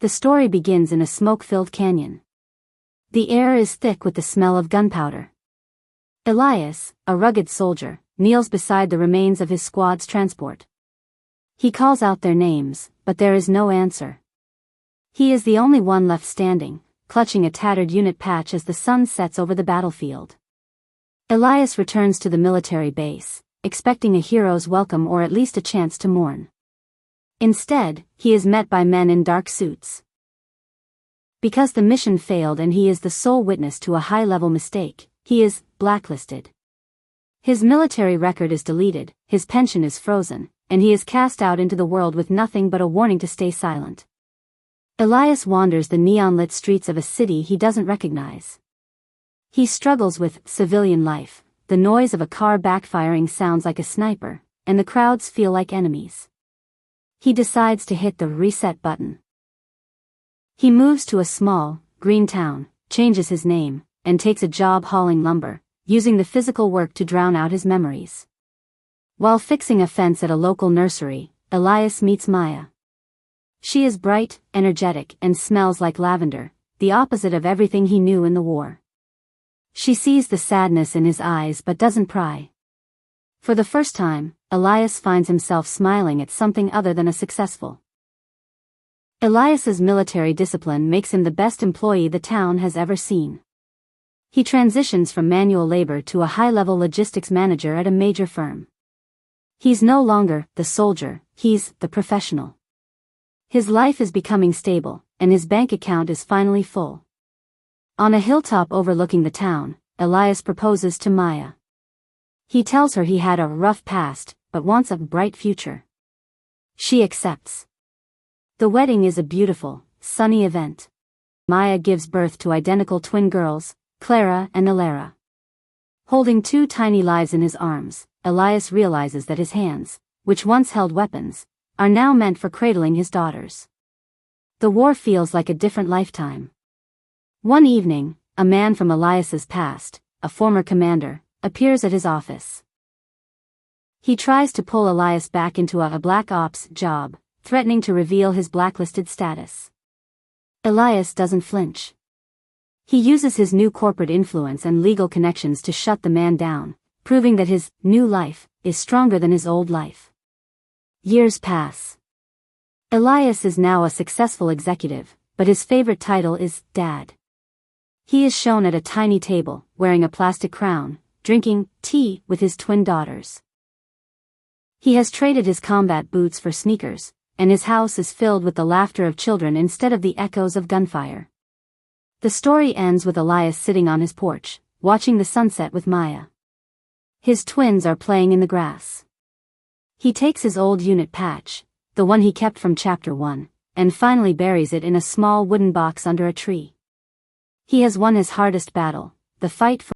The story begins in a smoke-filled canyon. The air is thick with the smell of gunpowder. Elias, a rugged soldier, kneels beside the remains of his squad's transport. He calls out their names, but there is no answer. He is the only one left standing, clutching a tattered unit patch as the sun sets over the battlefield. Elias returns to the military base, expecting a hero's welcome or at least a chance to mourn. Instead, he is met by men in dark suits. Because the mission failed and he is the sole witness to a high-level mistake, he is blacklisted. His military record is deleted, his pension is frozen, and he is cast out into the world with nothing but a warning to stay silent. Elias wanders the neon-lit streets of a city he doesn't recognize. He struggles with civilian life. The noise of a car backfiring sounds like a sniper, and the crowds feel like enemies. He decides to hit the reset button. He moves to a small, green town, changes his name, and takes a job hauling lumber, using the physical work to drown out his memories. While fixing a fence at a local nursery, Elias meets Maya. She is bright, energetic, and smells like lavender, the opposite of everything he knew in the war. She sees the sadness in his eyes but doesn't pry. For the first time, Elias finds himself smiling at something other than a successful. Elias's military discipline makes him the best employee the town has ever seen. He transitions from manual labor to a high-level logistics manager at a major firm. He's no longer the soldier, he's the professional. His life is becoming stable, and his bank account is finally full. On a hilltop overlooking the town, Elias proposes to Maya. He tells her he had a rough past, but wants a bright future. She accepts. The wedding is a beautiful, sunny event. Maya gives birth to identical twin girls, Clara and Alara. Holding two tiny lives in his arms, Elias realizes that his hands, which once held weapons, are now meant for cradling his daughters. The war feels like a different lifetime. One evening, a man from Elias's past, a former commander, appears at his office. He tries to pull Elias back into a black ops job, threatening to reveal his blacklisted status. Elias doesn't flinch. He uses his new corporate influence and legal connections to shut the man down, proving that his new life is stronger than his old life. Years pass. Elias is now a successful executive, but his favorite title is Dad. He is shown at a tiny table, wearing a plastic crown, drinking tea with his twin daughters. He has traded his combat boots for sneakers, and his house is filled with the laughter of children instead of the echoes of gunfire. The story ends with Elias sitting on his porch, watching the sunset with Maya. His twins are playing in the grass. He takes his old unit patch, the one he kept from Chapter 1, and finally buries it in a small wooden box under a tree. He has won his hardest battle, the fight for